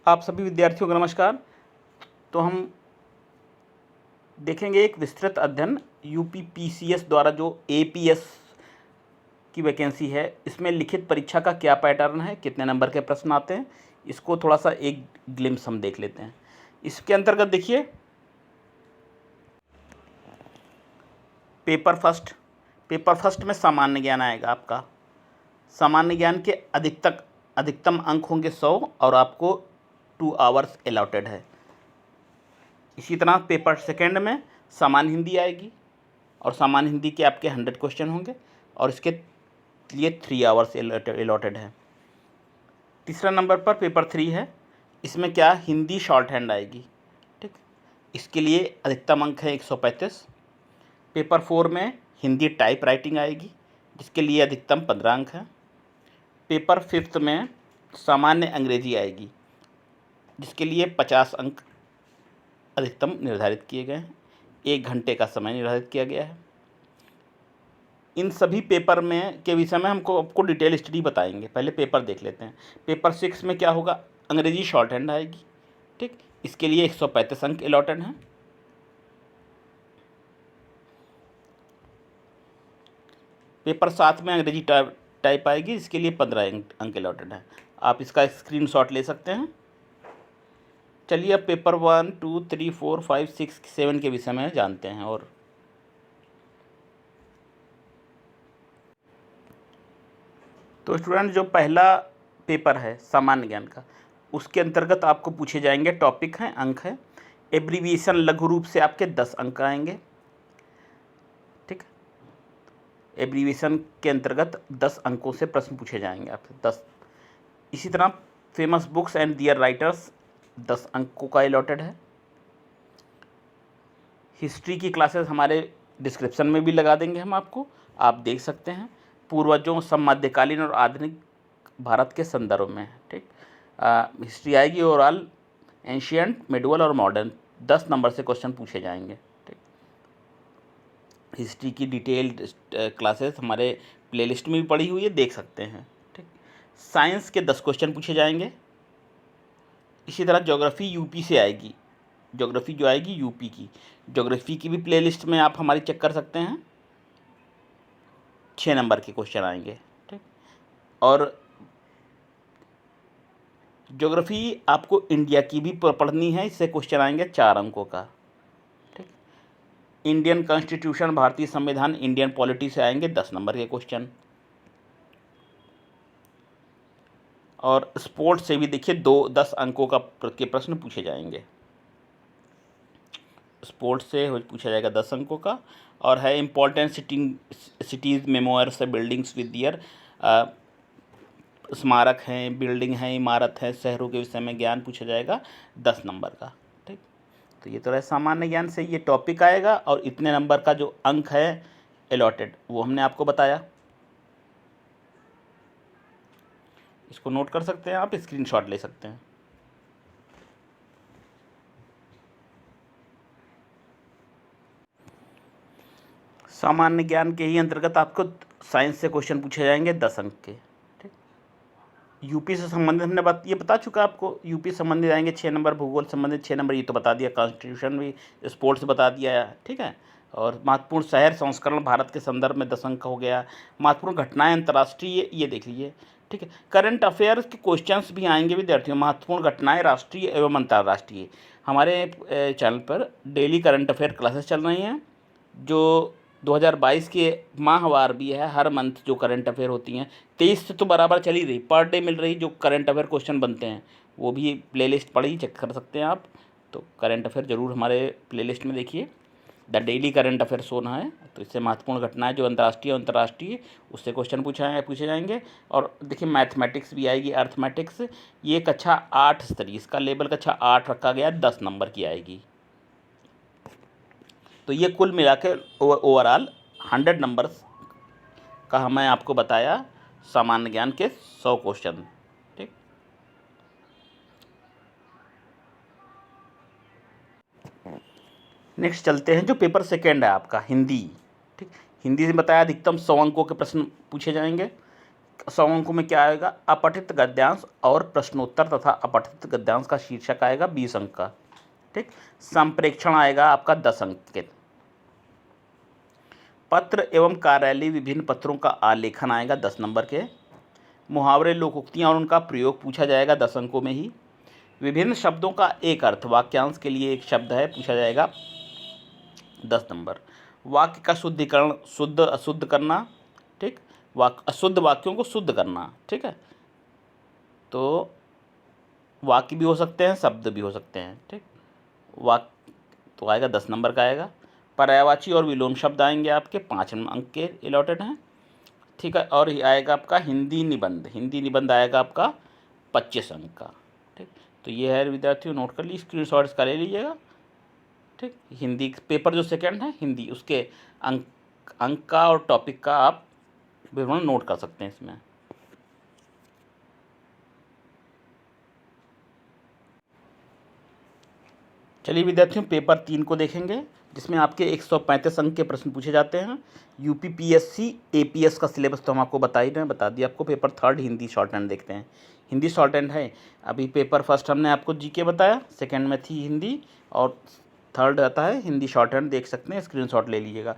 आप सभी विद्यार्थियों को नमस्कार। तो हम देखेंगे एक विस्तृत अध्ययन यूपी पीसीएस द्वारा जो एपीएस की वैकेंसी है, इसमें लिखित परीक्षा का क्या पैटर्न है, कितने नंबर के प्रश्न आते हैं, इसको थोड़ा सा एक ग्लिम्स हम देख लेते हैं। इसके अंतर्गत देखिए, पेपर फर्स्ट में सामान्य ज्ञान आएगा आपका। सामान्य ज्ञान के अधिकतम अंक होंगे 100 और आपको 2 आवर्स अलॉटेड है। इसी तरह पेपर सेकंड में सामान्य हिंदी आएगी और सामान्य हिंदी के आपके 100 क्वेश्चन होंगे और इसके लिए 3 आवर्स अलॉटेड है। तीसरा नंबर पर पेपर 3 है, इसमें क्या हिंदी शॉर्ट हैंड आएगी, ठीक। इसके लिए अधिकतम अंक है 135। पेपर 4 में हिंदी टाइप राइटिंग आएगी, जिसके लिए अधिकतम 15 अंक है। पेपर 5 में सामान्य अंग्रेजी आएगी, जिसके लिए 50 अंक अधिकतम निर्धारित किए गए हैं। 1 घंटे का समय निर्धारित किया गया है। इन सभी पेपर में के विषय में आपको डिटेल स्टडी बताएंगे। पहले पेपर देख लेते हैं। पेपर 6 में क्या होगा, अंग्रेजी शॉर्ट हैंड आएगी, ठीक। इसके लिए 135 अंक अलॉटेड हैं। पेपर 7 में अंग्रेजी टाइप आएगी, इसके लिए 15 अंक अलॉटेड हैं। आप इसका स्क्रीनशॉट ले सकते हैं। चलिए अब पेपर 1, 2, 3, 4, 5, 6, 7 के विषय में जानते हैं। और तो स्टूडेंट, जो पहला पेपर है सामान्य ज्ञान का, उसके अंतर्गत आपको पूछे जाएंगे टॉपिक हैं, अंक है। एब्रीविएशन लघु रूप से आपके 10 अंक आएंगे, ठीक। एब्रीविएशन के अंतर्गत 10 अंकों से प्रश्न पूछे जाएंगे आपसे, 10। इसी तरह famous books and their writers 10 अंकों का अलॉटेड है। हिस्ट्री की क्लासेस हमारे डिस्क्रिप्शन में भी लगा देंगे हम आपको, आप देख सकते हैं। पूर्वजों, मध्यकालीन और आधुनिक भारत के संदर्भ में, ठीक। हिस्ट्री आएगी, ओवरऑल, एंशियंट, मिडवल और मॉडर्न। 10 नंबर से क्वेश्चन पूछे जाएंगे, ठीक। हिस्ट्री की डिटेल्ड क्लासेस हमारे प्लेलिस्ट में भी पड़ी हुई है, देख सकते हैं, ठीक। साइंस के 10 क्वेश्चन पूछे जाएंगे। इसी तरह ज्योग्राफी यूपी से आएगी, ज्योग्राफी जो आएगी यूपी की, ज्योग्राफी की भी प्लेलिस्ट में आप हमारी चेक कर सकते हैं। 6 नंबर के क्वेश्चन आएंगे, ठीक। और ज्योग्राफी आपको इंडिया की भी पढ़नी है, इससे क्वेश्चन आएंगे 4 अंकों का, ठीक। इंडियन कॉन्स्टिट्यूशन, भारतीय संविधान, इंडियन पॉलिटी से आएंगे 10 नंबर के क्वेश्चन। और स्पोर्ट्स से भी देखिए 10 अंकों के प्रश्न पूछे जाएंगे। स्पोर्ट्स से पूछा जाएगा 10 अंकों का। और है important cities memoirs, buildings with year, स्मारक हैं, बिल्डिंग हैं, इमारत है, शहरों के विषय में ज्ञान पूछा जाएगा 10 नंबर का, ठीक। तो ये तो है सामान्य ज्ञान से, ये टॉपिक आएगा और इतने नंबर का जो अंक है अलॉटेड, वो हमने आपको बताया। इसको नोट कर सकते हैं, आप स्क्रीनशॉट ले सकते हैं। सामान्य ज्ञान के ही अंतर्गत आपको साइंस से क्वेश्चन पूछे जाएंगे 10 अंक के, ठीक। यूपी से संबंधित हमने ये बता चुका आपको, यूपी संबंधित आएंगे 6 नंबर, भूगोल संबंधित 6 नंबर, ये तो बता दिया, कॉन्स्टिट्यूशन भी, स्पोर्ट्स बता दिया, ठीक है। और महत्वपूर्ण शहर संस्करण भारत के संदर्भ में 10 अंक हो गया। महत्वपूर्ण घटनाएं अंतर्राष्ट्रीय, ये देख लीजिए, ठीक है। करंट अफेयर्स के क्वेश्चंस भी आएंगे विद्यार्थियों। महत्वपूर्ण घटनाएं राष्ट्रीय एवं अंतर्राष्ट्रीय, हमारे चैनल पर डेली करंट अफेयर क्लासेस चल रही हैं, जो 2022 के माहवार भी है, हर मंथ जो करंट अफेयर होती हैं। 23 से तो बराबर चली रही, पर डे मिल रही, जो करंट अफेयर क्वेश्चन बनते हैं, वो भी प्लेलिस्ट पढ़ी, चेक कर सकते हैं आप। तो करंट अफेयर ज़रूर हमारे प्लेलिस्ट में देखिए, द डेली करंट अफेयर सोना है। तो इससे महत्वपूर्ण घटनाएं जो अंतर्राष्ट्रीय उससे क्वेश्चन पूछे जाएंगे। और देखिए मैथमेटिक्स भी आएगी, अर्थमेटिक्स, ये कक्षा 8 स्तरीय, इसका लेवल कक्षा 8 रखा गया, 10 नंबर की आएगी। तो ये कुल मिला के ओवरऑल 100 नंबर्स का मैं आपको बताया, सामान्य ज्ञान के 100 क्वेश्चन, ठीक। नेक्स्ट चलते हैं, जो पेपर सेकेंड है आपका हिंदी, ठीक। हिंदी से बताया अधिकतम 100 अंकों के प्रश्न पूछे जाएंगे। 100 अंकों में क्या आएगा, अपठित गद्यांश और प्रश्नोत्तर तथा अपठित गद्यांश का शीर्षक आएगा 20 अंक का। ठीक, संप्रेक्षण आएगा आपका 10 अंक के। पत्र एवं कार्यालय विभिन्न पत्रों का आलेखन आएगा 10 नंबर के। मुहावरे, लोकोक्तियाँ और उनका प्रयोग पूछा जाएगा 10 अंकों में ही। विभिन्न शब्दों का एक अर्थ, वाक्यांश के लिए एक शब्द है, पूछा जाएगा 10 नंबर। वाक्य का शुद्धिकरण, शुद्ध अशुद्ध करना, ठीक, अशुद्ध वाक्यों को शुद्ध करना, ठीक है। तो वाक्य भी हो सकते हैं, शब्द भी हो सकते हैं, ठीक। वाक्य तो आएगा 10 नंबर का आएगा। पर्यायवाची और विलोम शब्द आएंगे आपके 5 अंक के अलॉटेड हैं, ठीक है। और ये आएगा आपका हिंदी निबंध, हिंदी निबंध आएगा आपका 25 अंक का, ठीक। तो ये है विद्यार्थियों, नोट कर लीजिए, स्क्रीनशॉट इसका ले लीजिएगा, ठीक। हिंदी पेपर जो सेकंड है हिंदी, उसके अंक का और टॉपिक का आप विवरण नोट कर सकते हैं इसमें। चलिए विद्यार्थियों, पेपर 3 को देखेंगे, जिसमें आपके 135 अंक के प्रश्न पूछे जाते हैं। यूपी पीएससी एपीएस का सिलेबस तो हम आपको बता ही रहे हैं, बता दिया आपको। पेपर 3 हिंदी शॉर्ट हैंड देखते हैं। हिंदी शॉर्ट हैंड है, अभी पेपर फर्स्ट हमने आपको जीके बताया, सेकंड में थी हिंदी, और थर्ड आता है हिंदी शॉर्ट हैंड, देख सकते हैं, स्क्रीनशॉट ले लीजिएगा।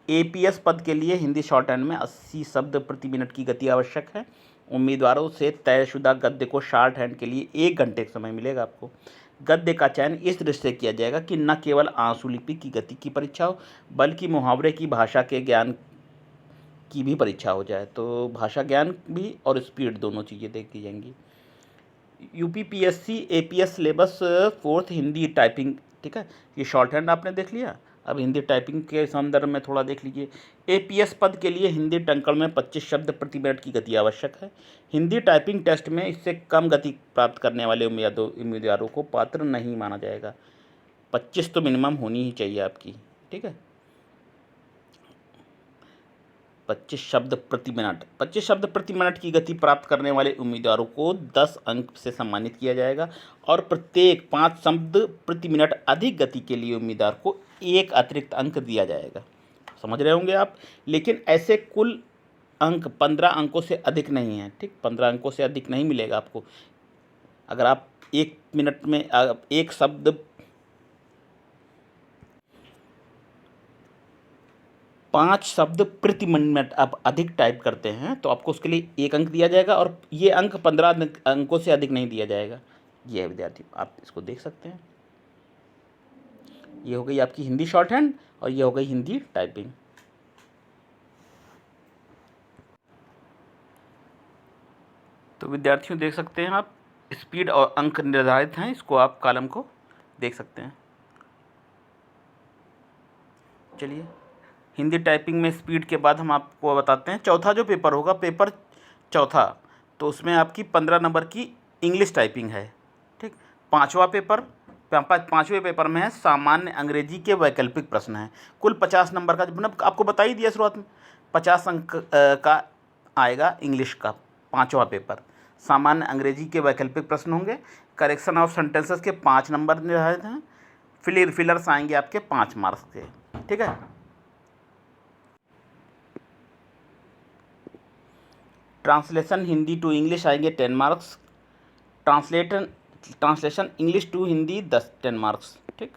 एपीएस पद के लिए हिंदी शॉर्ट हैंड में 80 शब्द प्रति मिनट की गति आवश्यक है। उम्मीदवारों से तयशुदा गद्य को शॉर्ट हैंड के लिए 1 घंटे का समय मिलेगा आपको। गद्य का चयन इस दृष्टि से किया जाएगा कि न केवल आंसुलिपि की गति की परीक्षा हो, बल्कि मुहावरे की भाषा के ज्ञान की भी परीक्षा हो जाए। तो भाषा ज्ञान भी और स्पीड दोनों चीज़ें देखी जाएंगी। UP PSC APS syllabus 4th Hindi typing, ठीक है। ये शॉर्ट हैंड आपने देख लिया, अब हिंदी टाइपिंग के संदर्भ में थोड़ा देख लीजिए। एपीएस पद के लिए हिंदी टंकण में 25 शब्द प्रति मिनट की गति आवश्यक है। हिंदी टाइपिंग टेस्ट में इससे कम गति प्राप्त करने वाले उम्मीदवारों को पात्र नहीं माना जाएगा। 25 तो मिनिमम होनी ही चाहिए आपकी, ठीक है। 25 शब्द प्रति मिनट, 25 शब्द प्रति मिनट की गति प्राप्त करने वाले उम्मीदवारों को 10 अंक से सम्मानित किया जाएगा, और प्रत्येक 5 शब्द प्रति मिनट अधिक गति के लिए उम्मीदवार को 1 अतिरिक्त अंक दिया जाएगा। समझ रहे होंगे आप। लेकिन ऐसे कुल अंक 15 अंकों से अधिक नहीं है, ठीक। 15 अंकों से अधिक नहीं मिलेगा आपको। अगर आप 1 मिनट में एक शब्द 5 शब्द प्रति मिनट आप अधिक टाइप करते हैं तो आपको उसके लिए 1 अंक दिया जाएगा, और ये अंक 15 अंकों से अधिक नहीं दिया जाएगा। ये है विद्यार्थी, आप इसको देख सकते हैं। ये हो गई आपकी हिंदी शॉर्ट हैंड, और ये हो गई हिंदी टाइपिंग। तो विद्यार्थियों देख सकते हैं आप, स्पीड और अंक निर्धारित हैं, इसको आप कॉलम को देख सकते हैं। चलिए, हिंदी टाइपिंग में स्पीड के बाद हम आपको बताते हैं। चौथा जो पेपर होगा, पेपर चौथा, तो उसमें आपकी 15 नंबर की इंग्लिश टाइपिंग है, ठीक। पाँचवें पेपर में है सामान्य अंग्रेजी के वैकल्पिक प्रश्न हैं। कुल 50 नंबर का, मैंने आपको बता ही दिया शुरुआत में, 50 अंक का आएगा इंग्लिश का 5वां पेपर। सामान्य अंग्रेजी के वैकल्पिक प्रश्न होंगे। करेक्शन ऑफ सेंटेंसेस के 5 नंबर निर्धारित हैं। फिलर्स आएंगे आपके 5 मार्क्स के, ठीक है। ट्रांसलेशन हिंदी टू इंग्लिश आएंगे 10 marks. Translation English to Hindi 10 marks, ठीक।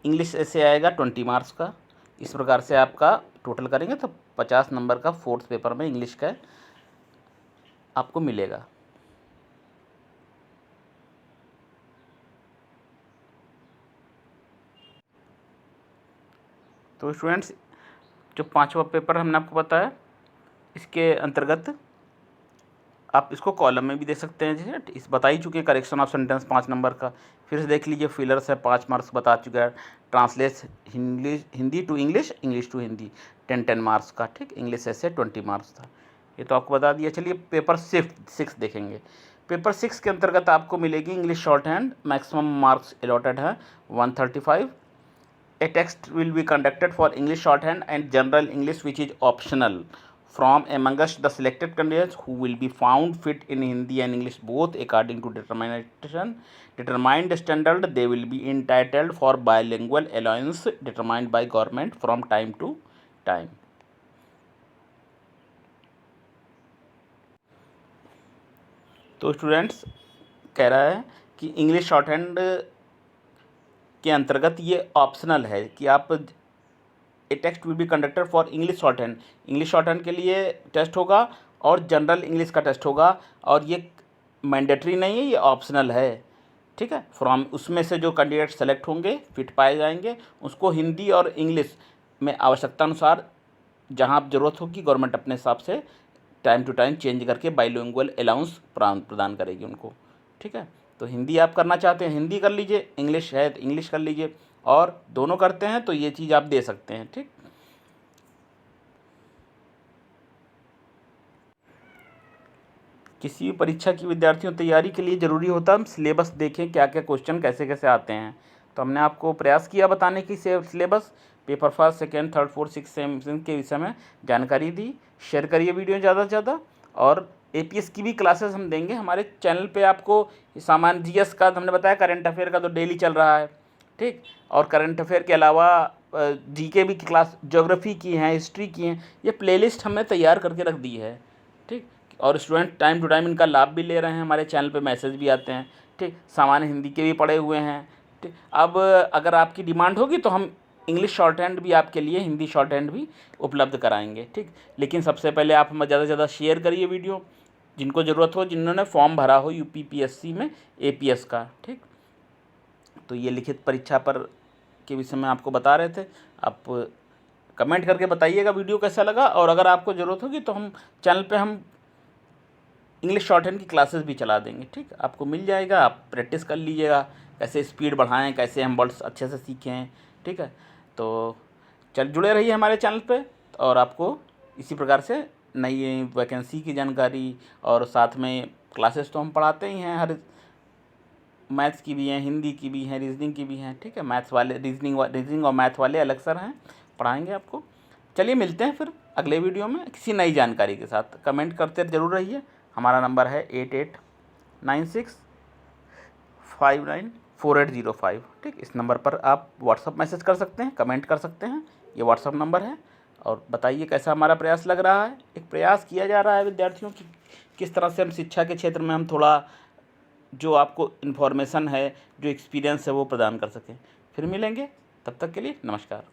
इंग्लिश ऐसे आएगा 20 मार्क्स का। इस प्रकार से आपका टोटल करेंगे तो 50 नंबर का 4th पेपर में इंग्लिश का आपको मिलेगा। तो स्टूडेंट्स, जो 5वां पेपर हमने आपको बताया, इसके अंतर्गत आप इसको कॉलम में भी दे सकते हैं। जैसे इस बता ही चुके हैं, करेक्शन ऑफ सेंटेंस 5 नंबर का, फिर से देख लीजिए, फिलर्स है 5 मार्क्स बता चुका है। Translate Hindi to English, English to Hindi 10 marks का, ठीक। इंग्लिश ऐसे 20 मार्क्स था, ये तो आपको बता दिया। चलिए पेपर 6 देखेंगे। पेपर 6 के अंतर्गत आपको मिलेगी English short hand. Maximum marks allotted है 135। A text will be conducted for English shorthand and general English, which is optional, from amongst the selected candidates who will be found fit in Hindi and English both according to determined standard. They will be entitled for bilingual allowance determined by government from time to time. तो students कह रहा है कि English shorthand के अंतर्गत ये optional है कि आप a test will be conducted for English shorthand. English shorthand के लिए टेस्ट होगा और जनरल इंग्लिश का टेस्ट होगा, और ये मैंडेटरी नहीं है, ये ऑप्शनल है। ठीक है, फ्रॉम उसमें से जो कैंडिडेट सेलेक्ट होंगे, फिट पाए जाएंगे, उसको हिंदी और इंग्लिश में आवश्यकता अनुसार जहाँ आप ज़रूरत होगी गवर्नमेंट अपने हिसाब से टाइम टू टाइम चेंज करके बाइलिंगुअल अलाउंस प्रदान करेगी उनको। ठीक है, तो हिंदी आप करना चाहते हैं हिंदी कर लीजिए, इंग्लिश है तो इंग्लिश कर लीजिए, और दोनों करते हैं तो ये चीज़ आप दे सकते हैं। ठीक, किसी भी परीक्षा की विद्यार्थियों तैयारी के लिए ज़रूरी होता है हम सिलेबस देखें, क्या क्या क्वेश्चन कैसे कैसे आते हैं। तो हमने आपको प्रयास किया बताने की syllabus, paper first, second, third, fourth, six, seven के विषय में जानकारी दी। शेयर करिए वीडियो ज़्यादा से ज़्यादा, और एपीएस की भी क्लासेस हम देंगे हमारे चैनल पे आपको। सामान्य जीएस का हमने बताया, करंट अफेयर का तो डेली चल रहा है। ठीक, और करंट अफेयर के अलावा जीके भी क्लास, ज्योग्राफी की हैं, हिस्ट्री की हैं, ये प्लेलिस्ट हमने तैयार करके रख दी है। ठीक, और स्टूडेंट टाइम टू टाइम इनका लाभ भी ले रहे हैं, हमारे चैनल पे मैसेज भी आते हैं। ठीक, सामान्य हिंदी के भी पढ़े हुए हैं। ठीक, अब अगर आपकी डिमांड होगी तो हम इंग्लिश शॉर्ट हैंड भी आपके लिए, हिंदी शॉर्ट हैंड भी उपलब्ध कराएंगे। ठीक, लेकिन सबसे पहले आप हमें ज़्यादा से ज़्यादा शेयर करिए वीडियो, जिनको ज़रूरत हो, जिन्होंने फॉर्म भरा हो यूपीपीएससी में एपीएस का। ठीक, तो ये लिखित परीक्षा पर के विषय में आपको बता रहे थे। आप कमेंट करके बताइएगा वीडियो कैसा लगा, और अगर आपको ज़रूरत होगी तो हम चैनल पे हम इंग्लिश शॉर्ट हैंड की क्लासेस भी चला देंगे। ठीक, आपको मिल जाएगा, आप प्रैक्टिस कर लीजिएगा, कैसे स्पीड बढ़ाएं, कैसे हम वर्ड्स अच्छे से सीखें। ठीक है, तो जुड़े रहिए हमारे चैनल पे, और आपको इसी प्रकार से नई वैकेंसी की जानकारी, और साथ में क्लासेस तो हम पढ़ाते ही हैं, हर मैथ्स की भी हैं, हिंदी की भी हैं, रीजनिंग की भी हैं। ठीक है, मैथ्स वाले रीजनिंग और मैथ वाले अलग सर हैं, पढ़ाएंगे आपको। चलिए मिलते हैं फिर अगले वीडियो में किसी नई जानकारी के साथ। कमेंट करते ज़रूर रहिए। हमारा नंबर है 8896594805। ठीक, इस नंबर पर आप व्हाट्सअप मैसेज कर सकते हैं, कमेंट कर सकते हैं, ये व्हाट्सअप नंबर है। और बताइए कैसा हमारा प्रयास लग रहा है। एक प्रयास किया जा रहा है विद्यार्थियों की, किस तरह से हम शिक्षा के क्षेत्र में हम थोड़ा जो आपको इन्फॉर्मेशन है, जो एक्सपीरियंस है वो प्रदान कर सकें। फिर मिलेंगे, तब तक के लिए नमस्कार।